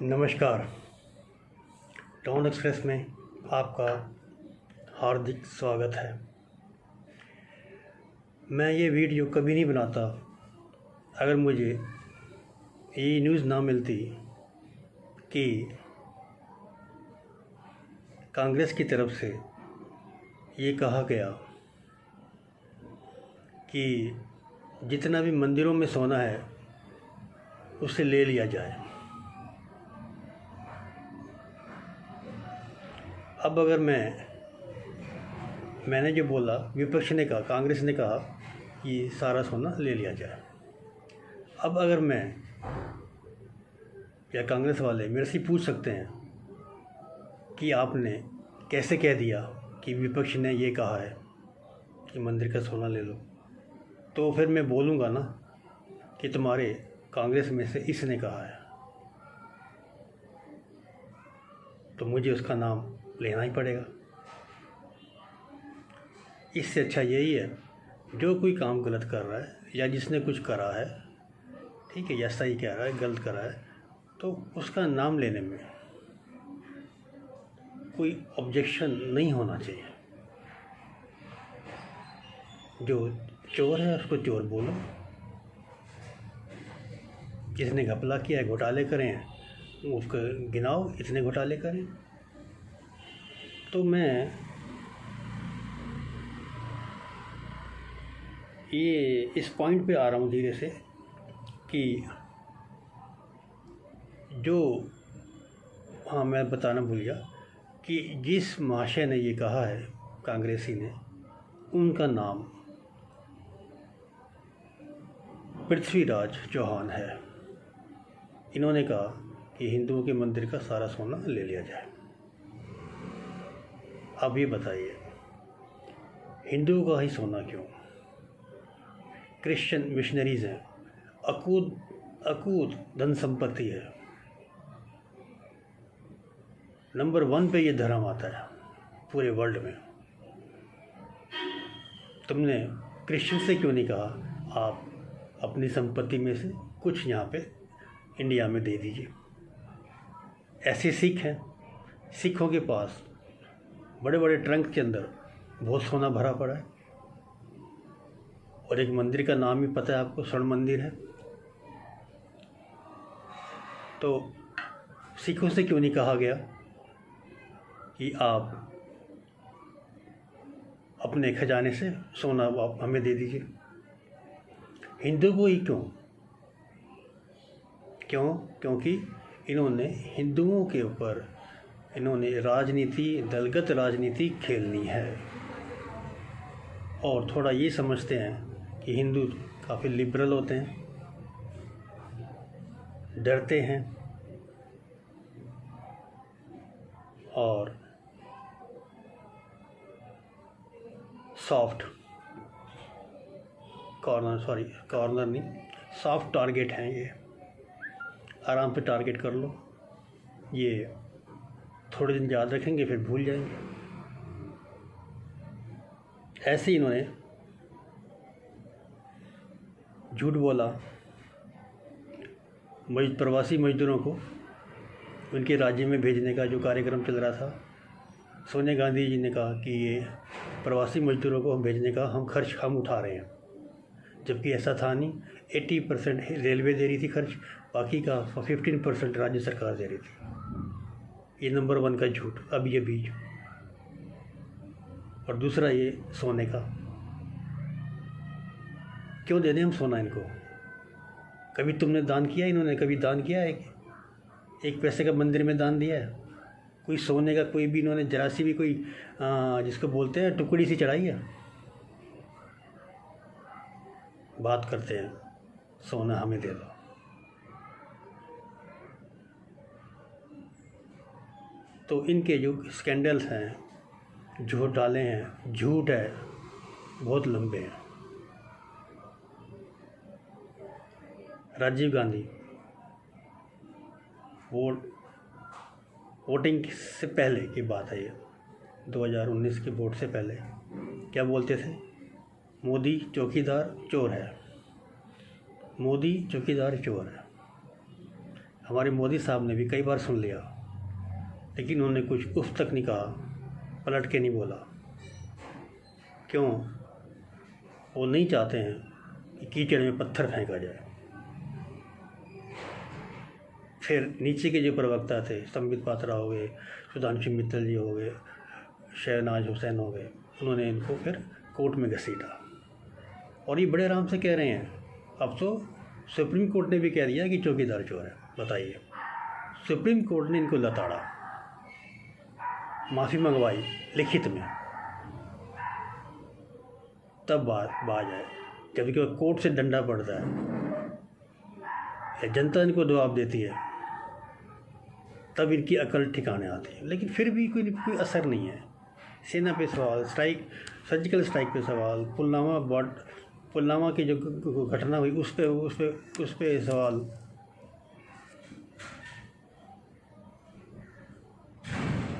नमस्कार। Town express में आपका हार्दिक स्वागत है। मैं ये वीडियो कभी नहीं बनाता अगर मुझे ये न्यूज़ ना मिलती कि कांग्रेस की तरफ से ये कहा गया कि जितना भी मंदिरों में सोना है उसे ले लिया जाए। अब अगर मैंने जो बोला, विपक्ष ने कहा, कांग्रेस ने कहा कि सारा सोना ले लिया जाए। अब अगर मैं या कांग्रेस वाले मेरे से पूछ सकते हैं कि आपने कैसे कह दिया कि विपक्ष ने ये कहा है कि मंदिर का सोना ले लो, तो फिर मैं बोलूँगा ना कि तुम्हारे कांग्रेस में से इसने कहा है, तो मुझे उसका नाम लेना ही पड़ेगा। इससे अच्छा यही है, जो कोई काम गलत कर रहा है या जिसने कुछ करा है, ठीक है, या सही कह रहा है, गलत करा है, तो उसका नाम लेने में कोई ऑब्जेक्शन नहीं होना चाहिए। जो चोर है उसको चोर बोलो, जिसने घपला किया है, घोटाले करे हैं, उसको गिनाओ, इतने घोटाले करें। तो मैं ये इस पॉइंट पे आ रहा हूँ धीरे से कि जो मैं बताना भूल गया कि जिस महाशय ने ये कहा है, कांग्रेसी ने, उनका नाम पृथ्वीराज चौहान है। इन्होंने कहा कि हिंदुओं के मंदिर का सारा सोना ले लिया जाए। अब ये बताइए, हिंदुओं का ही सोना क्यों? क्रिश्चियन मिशनरीज हैं, अकूत धन संपत्ति है, नंबर 1 पे ये धर्म आता है पूरे वर्ल्ड में। तुमने क्रिश्चियन से क्यों नहीं कहा आप अपनी संपत्ति में से कुछ यहाँ पे इंडिया में दे दीजिए? ऐसे सिख हैं, सिखों के पास बड़े बड़े ट्रंक के अंदर बहुत सोना भरा पड़ा है, और एक मंदिर का नाम ही पता है आपको, स्वर्ण मंदिर है। तो सिखों से क्यों नहीं कहा गया कि आप अपने खजाने से सोना आप हमें दे दीजिए? हिंदू को ही क्यों? क्योंकि इन्होंने हिंदुओं के ऊपर राजनीति, दलगत राजनीति खेलनी है, और थोड़ा ये समझते हैं कि हिंदू काफ़ी लिबरल होते हैं, डरते हैं और सॉफ्ट टारगेट हैं। ये आराम पे टारगेट कर लो, ये थोड़े दिन याद रखेंगे फिर भूल जाएंगे। ऐसे ही इन्होंने झूठ बोला प्रवासी मजदूरों को उनके राज्य में भेजने का जो कार्यक्रम चल रहा था। सोनिया गांधी जी ने कहा कि ये प्रवासी मजदूरों को हम भेजने का खर्च हम उठा रहे हैं, जबकि ऐसा था नहीं। 80% रेलवे दे रही थी खर्च, बाकी का 15% राज्य सरकार दे रही थी। ये नंबर 1 का झूठ। अब ये बीज, और दूसरा ये सोने का, क्यों दे दें हम सोना इनको? कभी तुमने दान किया? इन्होंने कभी दान किया है? एक पैसे का मंदिर में दान दिया है? कोई सोने का कोई भी इन्होंने जरा सी भी कोई जिसको बोलते हैं टुकड़ी सी चढ़ाई है? बात करते हैं सोना हमें दे दो। तो इनके जो स्कैंडल्स हैं, झूठ डाले हैं, झूठ है, बहुत लंबे हैं। राजीव गांधी वोटिंग से पहले की बात है, ये 2019 के वोट से पहले क्या बोलते थे? मोदी चौकीदार चोर है, मोदी चौकीदार चोर है। हमारे मोदी साहब ने भी कई बार सुन लिया, लेकिन उन्होंने कुछ उफ तक नहीं कहा, पलट के नहीं बोला। क्यों? वो नहीं चाहते हैं कि कीचड़ में पत्थर फेंका जाए। फिर नीचे के जो प्रवक्ता थे, संबित पात्रा हो गए, सुधांशु मित्तल जी हो गए, शहनाज हुसैन हो गए, उन्होंने इनको फिर कोर्ट में घसीटा। और ये बड़े आराम से कह रहे हैं, अब तो सुप्रीम कोर्ट ने भी कह दिया कि चौकीदार चोर है। बताइए, सुप्रीम कोर्ट ने इनको लताड़ा, माफ़ी मंगवाई लिखित में, तब बाज आए। जबकि कोर्ट से डंडा पड़ता है या जनता इनको जवाब देती है, तब इनकी अकल ठिकाने आती है। लेकिन फिर भी कोई असर नहीं है। सेना पे सवाल, स्ट्राइक, सर्जिकल स्ट्राइक पे सवाल, पुलवामा की जो घटना हुई उस पे सवाल,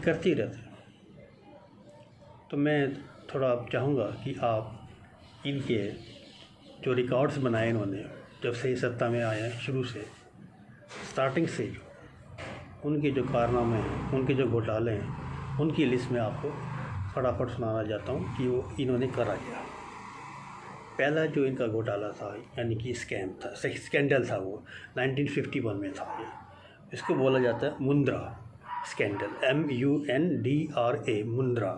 करती रहते। तो मैं थोड़ा चाहूँगा कि आप इनके जो रिकॉर्ड्स बनाए इन्होंने जब से सत्ता में आए हैं, शुरू से स्टार्टिंग से उनके जो कारनामे हैं, उनके जो घोटाले हैं, उनकी लिस्ट में आपको फटाफट सुनाना चाहता हूँ कि वो इन्होंने करा क्या। पहला जो इनका घोटाला था, यानी कि स्कैम था, स्कैंडल था, वो 1951 में था। इसको बोला जाता है मुंद्रा स्कैंडल, MUNDRA, मुंद्रा।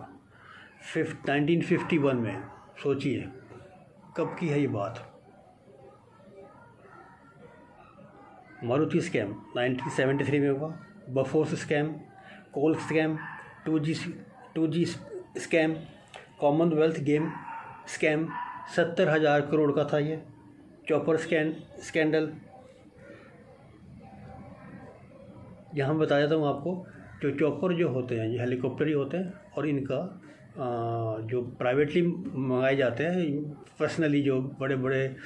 1951 में, सोचिए कब की है ये बात। मारुति स्कैम 1973 में हुआ, Bofors scam, coal scam, 2G scam, commonwealth game scam, 70,000 crore का था ये, चॉपर स्कैंडल। यहाँ बता देता हूँ आपको, जो चॉपर जो होते हैं, ये हेलीकॉप्टर ही होते हैं, और इनका जो प्राइवेटली मंगाए जाते हैं, पर्सनली जो बड़े बड़े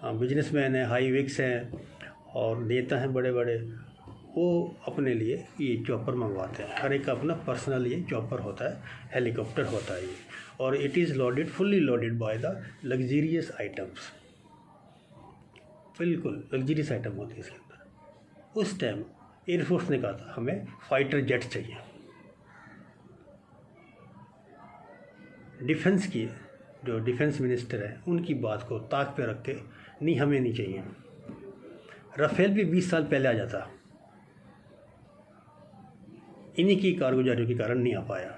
बिजनेसमैन हैं, हाई विक्स हैं और नेता हैं बड़े बड़े, वो अपने लिए ये चॉपर मंगवाते हैं। हर एक का अपना पर्सनल ये चॉपर होता है, हेलीकॉप्टर होता है ये, और it is loaded, fully loaded by the luxurious items. बिल्कुल लग्जीरियस आइटम होती है इसके अंदर। उस टाइम एयरफोर्स ने कहा था हमें फाइटर जेट चाहिए। डिफेंस की जो डिफेंस मिनिस्टर है, उनकी बात को ताक पे रख के, नहीं हमें नहीं चाहिए। राफेल भी 20 साल पहले आ जाता, इन्हीं की कारगुजारियों के कारण नहीं आ पाया।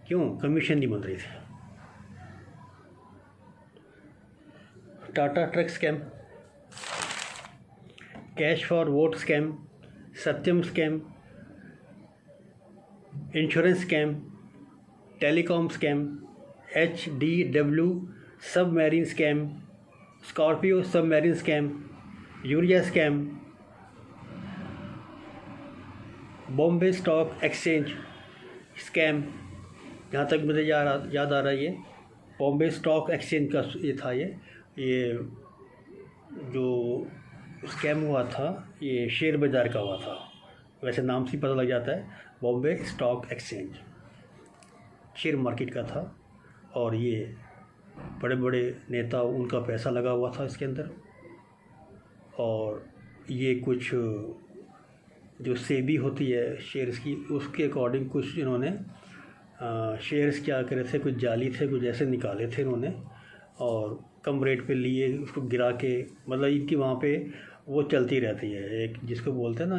क्यों? कमीशन नहीं बन रही थी। Tata truck scam, cash for vote scam, Satyam scam, insurance scam, telecom scam, HDW submarine scam, Scorpio submarine scam, urea scam, Bombay stock exchange scam. जहाँ तक मुझे याद आ रहा है, ये बॉम्बे स्टॉक एक्सचेंज का ये था। ये जो स्कैम हुआ था, ये शेयर बाज़ार का हुआ था। वैसे नाम से पता लग जाता है, Bombay stock exchange share market का था। और ये बड़े बड़े नेता, उनका पैसा लगा हुआ था इसके अंदर। और ये कुछ जो सेबी होती है शेयर्स की, उसके अकॉर्डिंग कुछ इन्होंने शेयर्स क्या करे थे, कुछ जाली थे, कुछ ऐसे निकाले थे इन्होंने, और कम रेट पे लिए, उसको गिरा के, मतलब इनकी वहाँ पे वो चलती रहती है, एक जिसको बोलते हैं ना,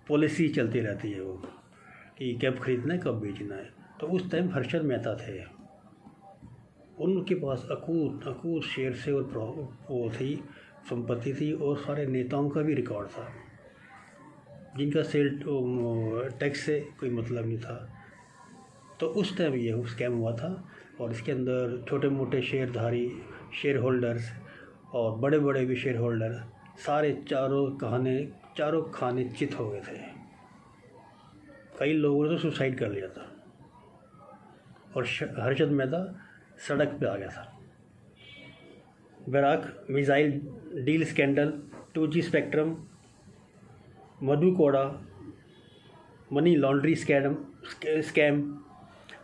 पॉलिसी चलती रहती है वो, कि कब खरीदना है कब बेचना है। तो उस टाइम हर्षद मेहता थे, उनके पास अकूत शेयर से और वो थी, संपत्ति थी, और सारे नेताओं का भी रिकॉर्ड था, जिनका सेल टैक्स से कोई मतलब नहीं था। तो उस टाइम ये स्कैम हुआ था। और इसके अंदर छोटे मोटे शेयरधारी, शेयर होल्डर्स और बड़े बड़े भी शेयर होल्डर, सारे चारों खाने चित हो गए थे। कई लोगों ने तो सुसाइड कर लिया था, और हर्षद मेहता सड़क पे आ गया था। Barak missile deal scandal, 2G spectrum, Madhu Koda money laundry scam,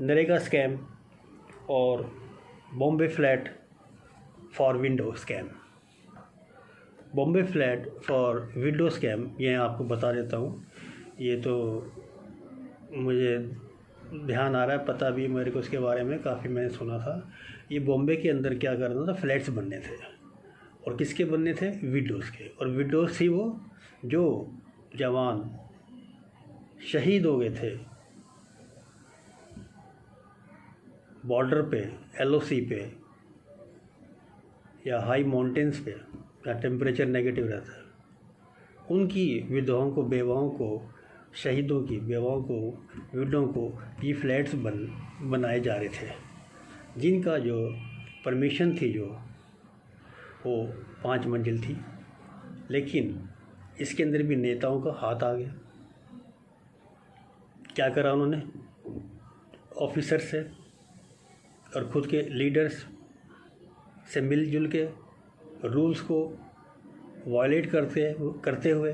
NREGA scam, और Bombay flat for window scam. Bombay flat for widow scam, ये आपको बता देता हूँ। ये तो मुझे ध्यान आ रहा है, पता भी मेरे को इसके बारे में काफ़ी मैंने सुना था। ये बॉम्बे के अंदर क्या करना था, फ्लैट्स बनने थे, और किसके बनने थे, विडोज़ के। और विडोज़ थी वो जो जवान शहीद हो गए थे बॉर्डर पे, एलओसी पे, या हाई माउंटेन्स पे जहाँ टेम्परेचर नेगेटिव रहता है, उनकी विधवाओं को, बेवाओं को, शहीदों की बेवाओं को, विडों को ये फ्लैट्स बनाए जा रहे थे, जिनका जो परमिशन थी जो वो 5 मंजिल थी। लेकिन इसके अंदर भी नेताओं का हाथ आ गया। क्या करा उन्होंने, ऑफिसर से और ख़ुद के लीडर्स से मिलजुल के रूल्स को वायलेट करते हुए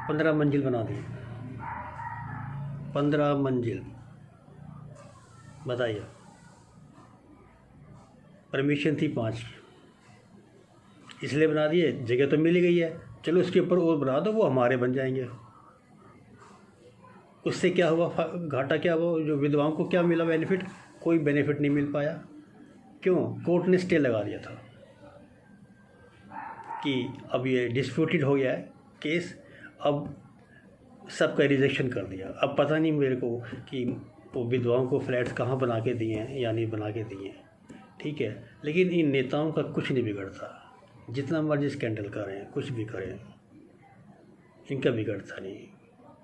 15 मंजिल बना दी। 15 मंजिल, बताइए। परमिशन थी 5 की, इसलिए बना दिए, जगह तो मिल गई है, चलो उसके ऊपर और बना दो, वो हमारे बन जाएंगे। उससे क्या हुआ, घाटा क्या हुआ, जो विधवाओं को क्या मिला बेनिफिट, कोई बेनिफिट नहीं मिल पाया। क्यों, कोर्ट ने स्टे लगा दिया था कि अब ये डिस्प्यूटेड हो गया है केस, अब सबका रिजेक्शन कर दिया। अब पता नहीं मेरे को कि वो विधवाओं को फ्लैट्स कहाँ बना के दिए हैं या नहीं बना के दिए हैं, ठीक है। लेकिन इन नेताओं का कुछ नहीं बिगड़ता, जितना मर्जी स्कैंडल करें, कुछ भी करें, इनका बिगड़ता नहीं,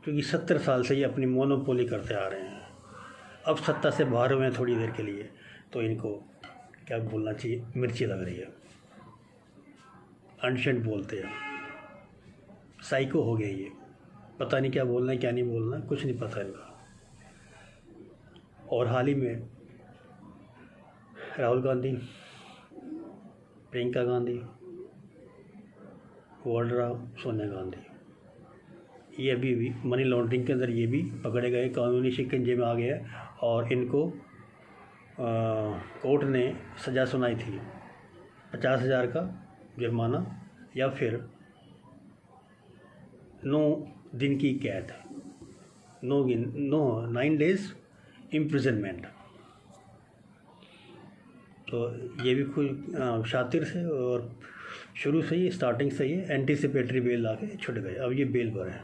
क्योंकि 70 साल से ये अपनी मोनोपोली करते आ रहे हैं। अब सत्ता से बाहर हुए हैं थोड़ी देर के लिए, तो इनको क्या बोलना चाहिए, मिर्ची लग रही है, अनशंट बोलते हैं, साइको हो गया ये, पता नहीं क्या बोलना है क्या नहीं बोलना, कुछ नहीं पता इनका। और हाल ही में राहुल गांधी, प्रियंका गांधी, वाड्रा, सोनिया गांधी, ये अभी भी मनी लॉन्ड्रिंग के अंदर ये भी पकड़े गए, कानूनी शिकंजे में आ गए, और इनको कोर्ट ने सज़ा सुनाई थी 50,000 का जुर्माना, या फिर 9 दिन की कैद, 9 डेज़ इम्प्रिजनमेंट। तो ये भी कुछ शातिर से, और शुरू से ही, स्टार्टिंग से ही एंटीसिपेटरी बेल ला के छुट गए, अब ये बेल पर है।